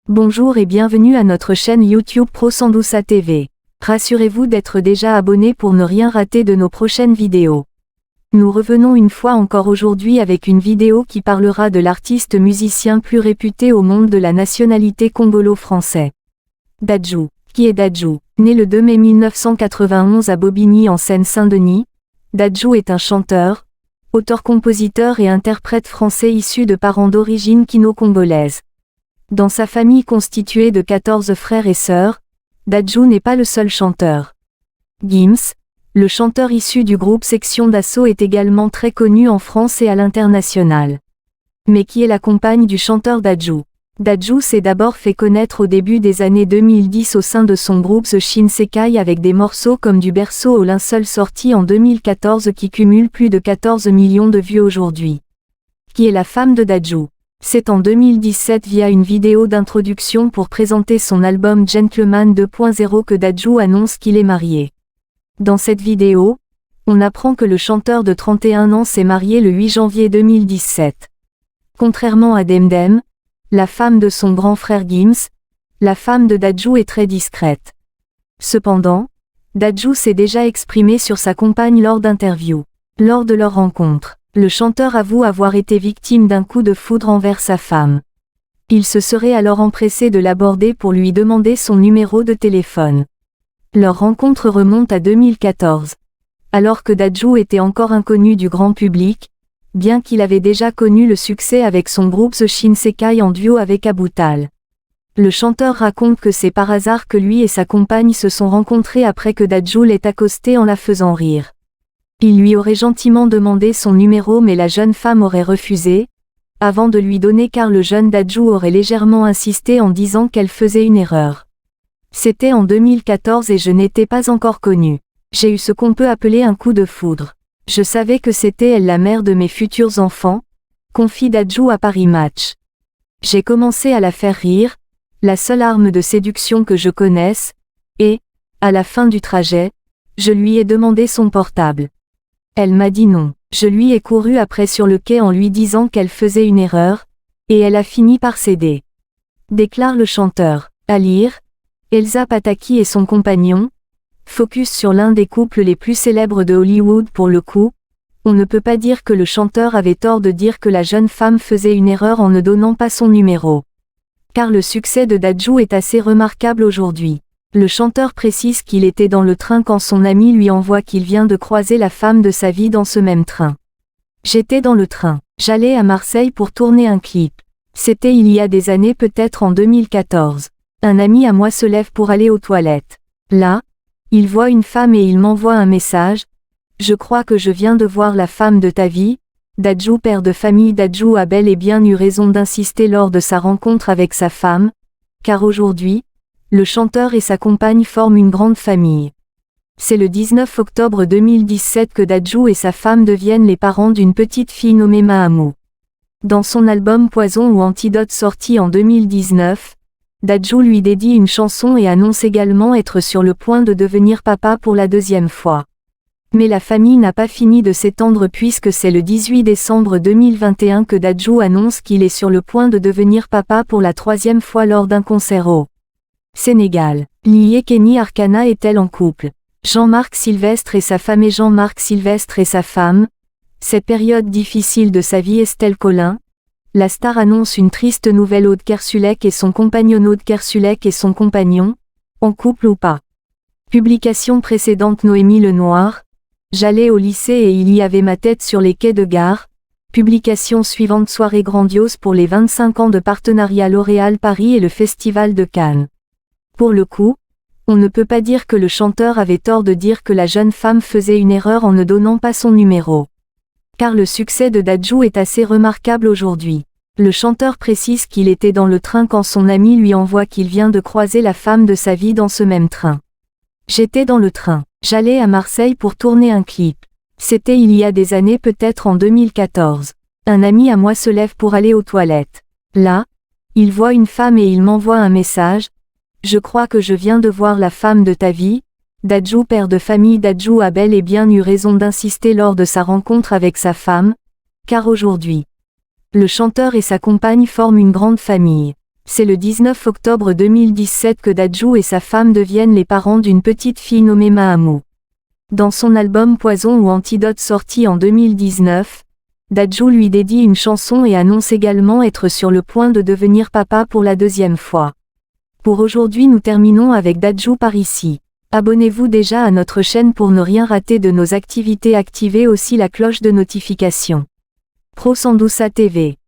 Bonjour et bienvenue à notre chaîne YouTube Pro Sandousa TV. Rassurez-vous d'être déjà abonné pour ne rien rater de nos prochaines vidéos. Nous revenons une fois encore aujourd'hui avec une vidéo qui parlera de l'artiste musicien plus réputé au monde de la nationalité congolo-français. Dadju. Qui est Dadju? Né le 2 mai 1991 à Bobigny en Seine-Saint-Denis, Dadju est un chanteur, auteur-compositeur et interprète français issu de parents d'origine kino-congolaise. Dans sa famille constituée de 14 frères et sœurs, Dadju n'est pas le seul chanteur. Gims, le chanteur issu du groupe Section d'Assaut, est également très connu en France et à l'international. Mais qui est la compagne du chanteur Dadju? Dadju s'est d'abord fait connaître au début des années 2010 au sein de son groupe The Shinsekai avec des morceaux comme Du berceau au linceul sorti en 2014 qui cumule plus de 14 millions de vues aujourd'hui. Qui est la femme de Dadju? C'est en 2017 via une vidéo d'introduction pour présenter son album Gentleman 2.0 que Dadju annonce qu'il est marié. Dans cette vidéo, on apprend que le chanteur de 31 ans s'est marié le 8 janvier 2017. Contrairement à Demdem, la femme de son grand frère Gims, la femme de Dadju est très discrète. Cependant, Dadju s'est déjà exprimé sur sa compagne lors d'interviews. Lors de leur rencontre, le chanteur avoue avoir été victime d'un coup de foudre envers sa femme. Il se serait alors empressé de l'aborder pour lui demander son numéro de téléphone. Leur rencontre remonte à 2014. Alors que Dadju était encore inconnu du grand public, bien qu'il avait déjà connu le succès avec son groupe The Shinsekai en duo avec Aboutal. Le chanteur raconte que c'est par hasard que lui et sa compagne se sont rencontrés après que Dadju l'ait accosté en la faisant rire. Il lui aurait gentiment demandé son numéro mais la jeune femme aurait refusé, avant de lui donner car le jeune Dadju aurait légèrement insisté en disant qu'elle faisait une erreur. C'était en 2014 et je n'étais pas encore connu. J'ai eu ce qu'on peut appeler un coup de foudre. Je savais que c'était elle la mère de mes futurs enfants, confie Dadju à Paris Match. J'ai commencé à la faire rire, la seule arme de séduction que je connaisse, et, à la fin du trajet, je lui ai demandé son portable. Elle m'a dit non. Je lui ai couru après sur le quai en lui disant qu'elle faisait une erreur, et elle a fini par céder. Déclare le chanteur. À lire, Elsa Pataky et son compagnon, focus sur l'un des couples les plus célèbres de Hollywood pour le coup, on ne peut pas dire que le chanteur avait tort de dire que la jeune femme faisait une erreur en ne donnant pas son numéro. Car le succès de Dadju est assez remarquable aujourd'hui. Le chanteur précise qu'il était dans le train quand son ami lui envoie qu'il vient de croiser la femme de sa vie dans ce même train. J'étais dans le train. J'allais à Marseille pour tourner un clip. C'était il y a des années, peut-être en 2014. Un ami à moi se lève pour aller aux toilettes. Là, il voit une femme et il m'envoie un message. Je crois que je viens de voir la femme de ta vie. Dadju, père de famille. Dadju a bel et bien eu raison d'insister lors de sa rencontre avec sa femme, car aujourd'hui, le chanteur et sa compagne forment une grande famille. C'est le 19 octobre 2017 que Dadju et sa femme deviennent les parents d'une petite fille nommée Mahamou. Dans son album Poison ou Antidote sorti en 2019, Dadju lui dédie une chanson et annonce également être sur le point de devenir papa pour la deuxième fois. Mais la famille n'a pas fini de s'étendre puisque c'est le 18 décembre 2021 que Dadju annonce qu'il est sur le point de devenir papa pour la troisième fois lors d'un concert au Sénégal. Lié Kenny Arcana est-elle en couple? Jean-Marc Sylvestre et sa femme. Et Jean-Marc Sylvestre et sa femme, cette période difficile de sa vie. Estelle Collin, la star annonce une triste nouvelle. Aude Kersulek et son compagnon. Aude Kersulek et son compagnon, en couple ou pas? Publication précédente. Noémie Lenoir, j'allais au lycée et il y avait ma tête sur les quais de gare. Publication suivante. Soirée grandiose pour les 25 ans de partenariat L'Oréal Paris et le Festival de Cannes. Pour le coup, on ne peut pas dire que le chanteur avait tort de dire que la jeune femme faisait une erreur en ne donnant pas son numéro. Car le succès de Dadju est assez remarquable aujourd'hui. Le chanteur précise qu'il était dans le train quand son ami lui envoie qu'il vient de croiser la femme de sa vie dans ce même train. J'étais dans le train. J'allais à Marseille pour tourner un clip. C'était il y a des années, peut-être en 2014. Un ami à moi se lève pour aller aux toilettes. Là, il voit une femme et il m'envoie un message. Je crois que je viens de voir la femme de ta vie. Dadju, père de famille. Dadju a bel et bien eu raison d'insister lors de sa rencontre avec sa femme, car aujourd'hui, le chanteur et sa compagne forment une grande famille. C'est le 19 octobre 2017 que Dadju et sa femme deviennent les parents d'une petite fille nommée Mahamu. Dans son album Poison ou Antidote sorti en 2019, Dadju lui dédie une chanson et annonce également être sur le point de devenir papa pour la deuxième fois. Pour aujourd'hui nous terminons avec Dadju par ici. Abonnez-vous déjà à notre chaîne pour ne rien rater de nos activités, activez aussi la cloche de notification. Pro Sandusa TV